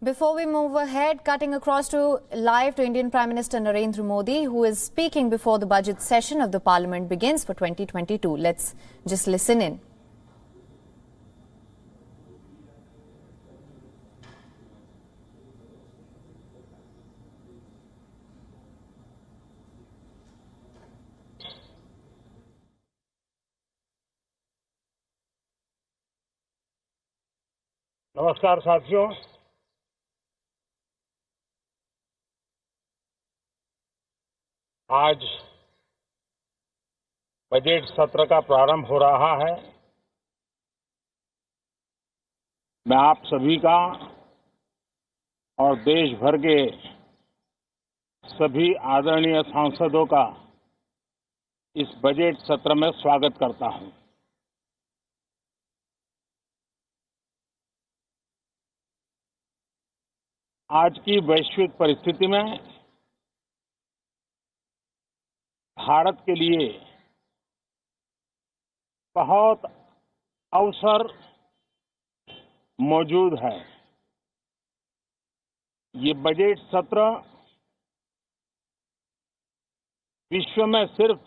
Before we move ahead, cutting across to live to Indian Prime Minister Narendra Modi, who is speaking before the budget session of the Parliament begins for 2022. Let's just listen in. नमस्कार साथियों, आज budget सत्र का प्रारंभ हो रहा है। मैं आप सभी का और देश भर के सभी आदरणीय सांसदों का इस बजट सत्र में स्वागत करता हूं। आज की वैश्विक परिस्थिति में भारत के लिए बहुत अवसर मौजूद है। ये बजट सत्र विश्व में सिर्फ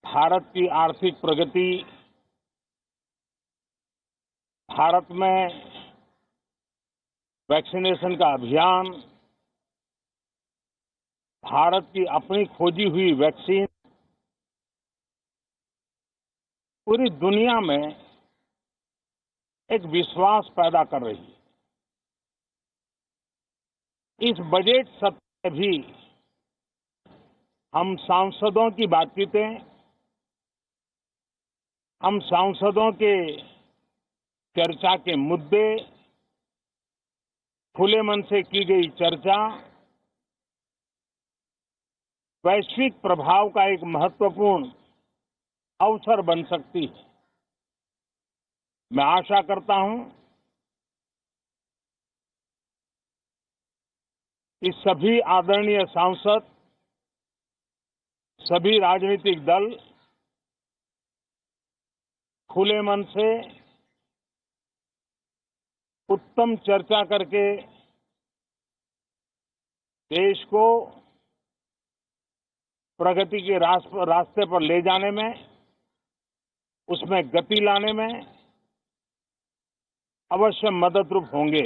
भारत की आर्थिक प्रगति, भारत में वैक्सीनेशन का अभियान, भारत की अपनी खोजी हुई वैक्सीन पूरी दुनिया में एक विश्वास पैदा कर रही है। इस बजट सत्र में भी हम सांसदों की बातचीतें, हम सांसदों के चर्चा के मुद्दे, खुले मन से की गई चर्चा वैश्विक प्रभाव का एक महत्वपूर्ण अवसर बन सकती है। मैं आशा करता हूं कि सभी आदरणीय सांसद, सभी राजनीतिक दल खुले मन से उत्तम चर्चा करके देश को प्रगति के रास्ते पर ले जाने में, उसमें गति लाने में अवश्य मददरूप होंगे।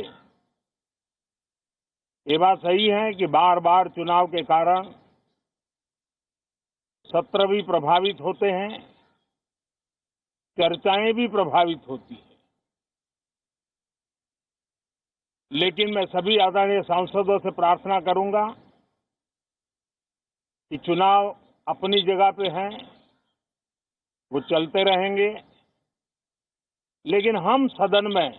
ये बात सही है कि बार बार चुनाव के कारण सत्र भी प्रभावित होते हैं, चर्चाएं भी प्रभावित होती हैं। लेकिन मैं सभी आदरणीय सांसदों से प्रार्थना करूंगा कि चुनाव अपनी जगह पे हैं, वो चलते रहेंगे, लेकिन हम सदन में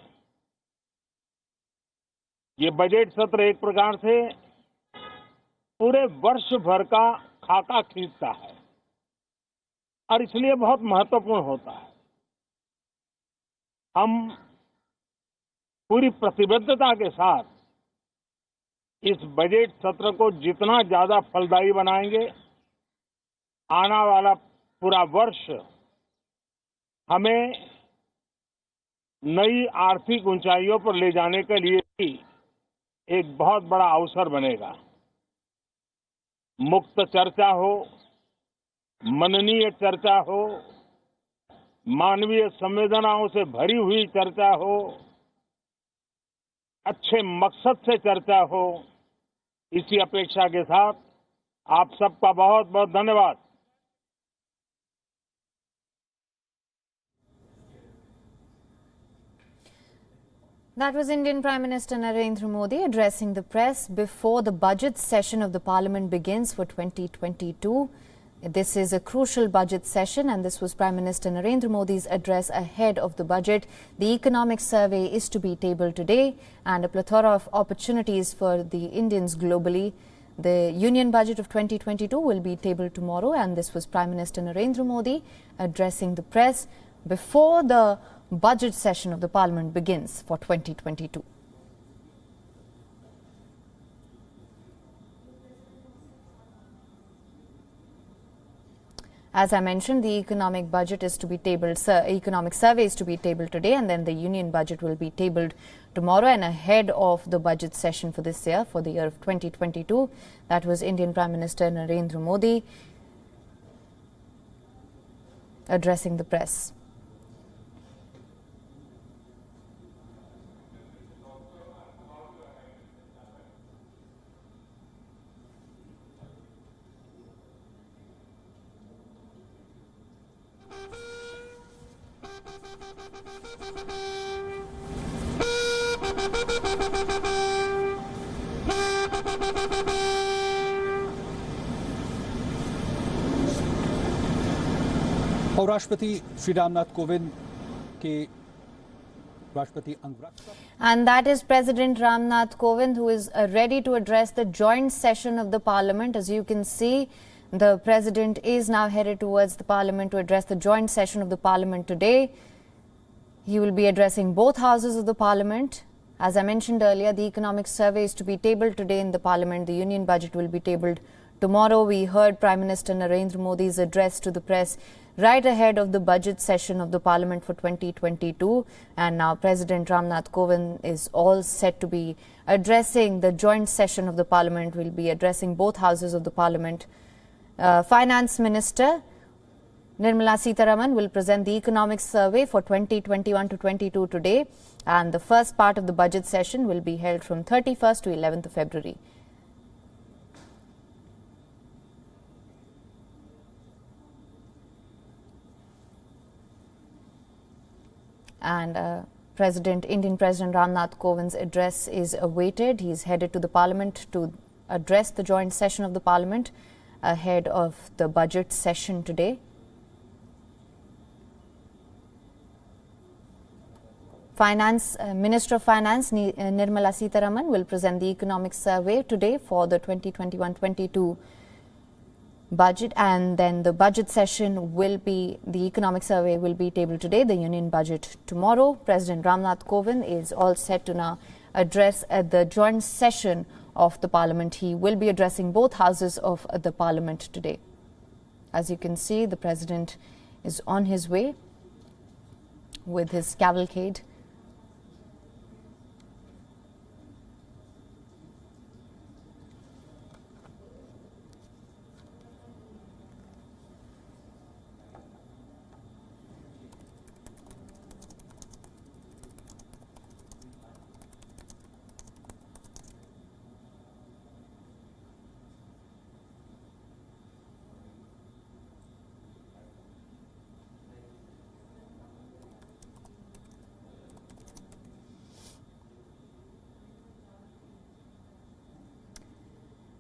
ये बजट सत्र एक प्रकार से पूरे वर्ष भर का खाका खींचता है और इसलिए बहुत महत्वपूर्ण होता है। हम पूरी प्रतिबद्धता के साथ इस बजट सत्र को जितना ज्यादा फलदायी बनाएंगे, आने वाला पूरा वर्ष हमें नई आर्थिक ऊंचाइयों पर ले जाने के लिए भी एक बहुत बड़ा अवसर बनेगा। मुक्त चर्चा हो, मननीय चर्चा हो, मानवीय संवेदनाओं से भरी हुई चर्चा हो, अच्छे मकसद से चर्चा हो, इसी अपेक्षा के साथ आप सबका बहुत बहुत धन्यवाद। That was Indian Prime Minister Narendra Modi addressing the press before the budget session of the Parliament begins for 2022. This is a crucial budget session and this was Prime Minister Narendra Modi's address ahead of the budget. The economic survey is to be tabled today and a plethora of opportunities for the Indians globally. The Union Budget of 2022 will be tabled tomorrow and this was Prime Minister Narendra Modi addressing the press before the budget session of the Parliament begins for 2022. As I mentioned, the economic budget is to be tabled, economic survey is to be tabled today, and then the union budget will be tabled tomorrow, and ahead of the budget session for this year, for the year of 2022. That was Indian Prime Minister Narendra Modi addressing the press. और राष्ट्रपति श्री रामनाथ कोविंद के राष्ट्रपति And that is President Ramnath Kovind, who is ready to address the joint session of the parliament. As you can see, the president is now headed towards the parliament to address the joint session of the parliament today. He will be addressing both houses of the parliament. As I mentioned earlier, the economic survey is to be tabled today in the parliament. The union budget will be tabled tomorrow. We heard Prime Minister Narendra Modi's address to the press right ahead of the budget session of the parliament for 2022. And now President Ramnath Kovind is all set to be addressing the joint session of the parliament, will be addressing both houses of the parliament. Finance Minister Nirmala Sitharaman will present the economic survey for 2021 to 22 today, and the first part of the budget session will be held from 31st to 11th of February. And Indian President Ramnath Kovind's address is awaited. He is headed to the parliament to address the joint session of the parliament ahead of the budget session today. Minister of Finance Nirmala Sitharaman will present the economic survey today for the 2021-22 budget, and then the budget session will be, the economic survey will be tabled today, the union budget tomorrow. President Ramnath Kovind is all set to now address at the joint session of the parliament. He will be addressing both houses of the parliament today. As you can see, the president is on his way with his cavalcade.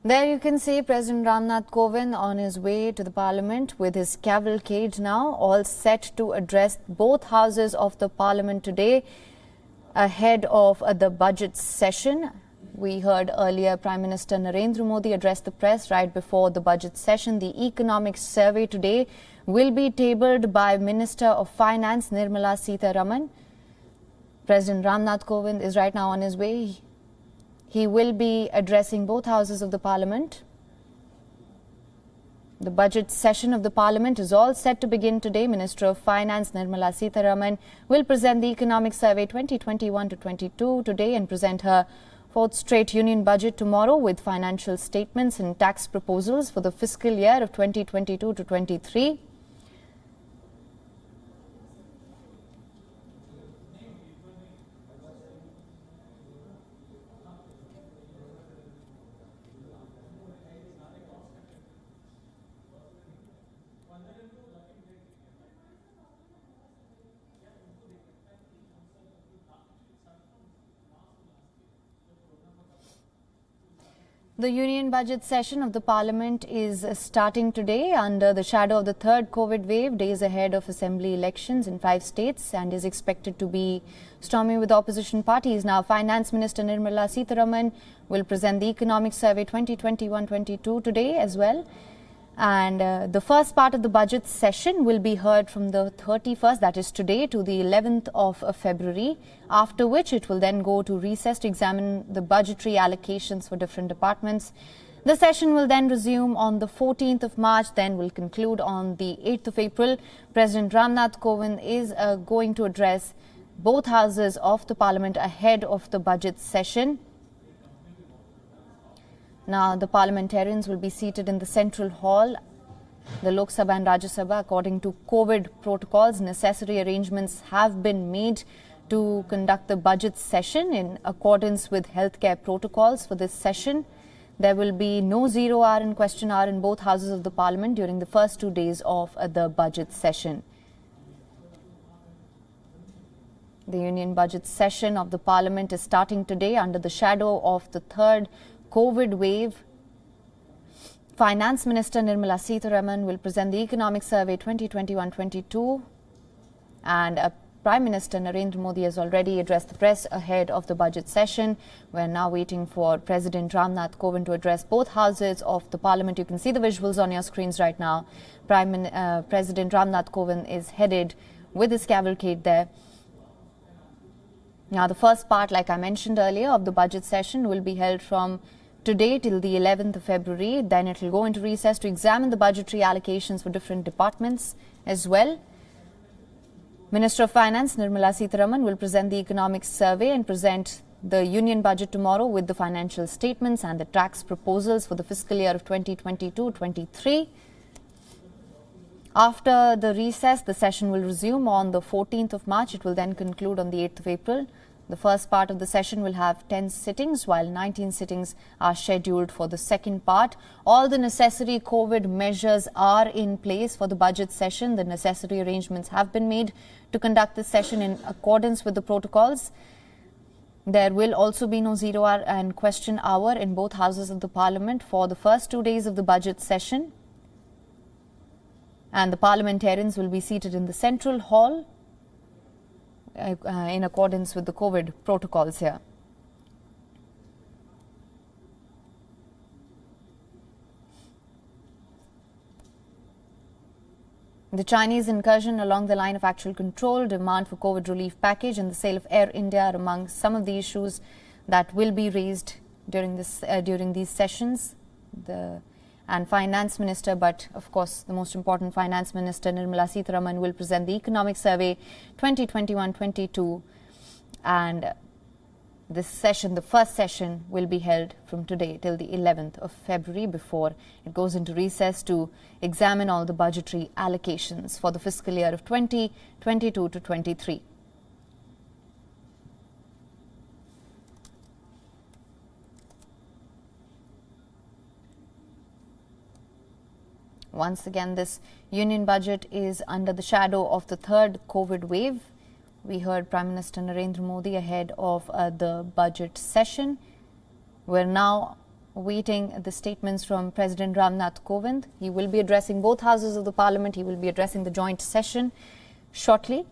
There you can see President Ramnath Kovind on his way to the parliament with his cavalcade now, all set to address both houses of the parliament today ahead of the budget session. We heard earlier Prime Minister Narendra Modi address the press right before the budget session. The economic survey today will be tabled by Minister of Finance Nirmala Sitharaman. President Ramnath Kovind is right now on his way. He will be addressing both houses of the parliament. The budget session of the parliament is all set to begin today. Minister of Finance Nirmala Sitharaman will present the economic survey 2021 to 22 today and present her fourth straight union budget tomorrow with financial statements and tax proposals for the fiscal year of 2022 to 23. The union budget session of the parliament is starting today under the shadow of the third COVID wave, days ahead of assembly elections in 5 states, and is expected to be stormy with opposition parties. Now, Finance Minister Nirmala Sitharaman will present the economic survey 2021-22 today as well. And the first part of the budget session will be heard from the 31st, that is today, to the 11th of February, after which it will then go to recess to examine the budgetary allocations for different departments. The session will then resume on the 14th of March, then will conclude on the 8th of April. President Ramnath Kovind is going to address both houses of the parliament ahead of the budget session. Now, the parliamentarians will be seated in the central hall. The Lok Sabha and Rajya Sabha, according to COVID protocols, necessary arrangements have been made to conduct the budget session in accordance with healthcare protocols for this session. There will be no 0 hour and question hour in both houses of the parliament during the first 2 days of the budget session. The union budget session of the parliament is starting today under the shadow of the third COVID wave. Finance Minister Nirmala Sitharaman will present the Economic Survey 2021-22, and Prime Minister Narendra Modi has already addressed the press ahead of the budget session. We're now waiting for President Ramnath Kovind to address both houses of the parliament. You can see the visuals on your screens right now. President Ramnath Kovind is headed with his cavalcade there. Now, the first part, like I mentioned earlier, of the budget session will be held from today till the 11th of February. Then it will go into recess to examine the budgetary allocations for different departments as well. Minister of Finance Nirmala Sitharaman will present the economic survey and present the union budget tomorrow with the financial statements and the tax proposals for the fiscal year of 2022-23. After the recess, the session will resume on the 14th of March. It will then conclude on the 8th of April. The first part of the session will have 10 sittings, while 19 sittings are scheduled for the second part. All the necessary COVID measures are in place for the budget session. The necessary arrangements have been made to conduct this session in accordance with the protocols. There will also be no 0 hour and question hour in both houses of the parliament for the first 2 days of the budget session. And the parliamentarians will be seated in the central hall in accordance with the COVID protocols here. The Chinese incursion along the line of actual control, demand for COVID relief package and the sale of Air India are among some of the issues that will be raised during these sessions. And Finance Minister, but of course the most important, Finance Minister Nirmala Sitharaman will present the Economic Survey 2021-22, and this session, the first session, will be held from today till the 11th of February before it goes into recess to examine all the budgetary allocations for the fiscal year of 2022-23. Once again, this union budget is under the shadow of the third COVID wave. We heard Prime Minister Narendra Modi ahead of the budget session. We're now awaiting the statements from President Ramnath Kovind. He will be addressing both houses of the parliament. He will be addressing the joint session shortly.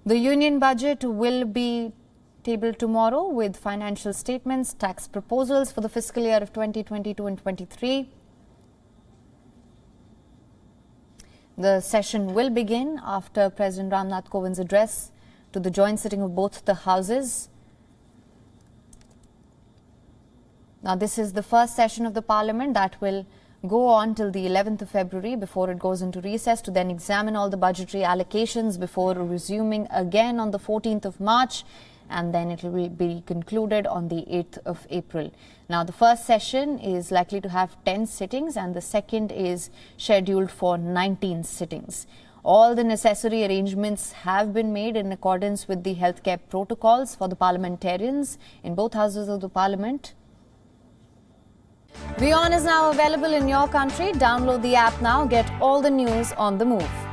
The union budget will be tabled tomorrow with financial statements, tax proposals for the fiscal year of 2022 and 23. The session will begin after President Ramnath Kovind's address to the joint sitting of both the houses. Now, this is the first session of the parliament that will go on till the 11th of February before it goes into recess to then examine all the budgetary allocations before resuming again on the 14th of March, and then it will be concluded on the 8th of April. Now, the first session is likely to have 10 sittings and the second is scheduled for 19 sittings. All the necessary arrangements have been made in accordance with the healthcare protocols for the parliamentarians in both houses of the parliament. WION is now available in your country. Download the app now. Get all the news on the move.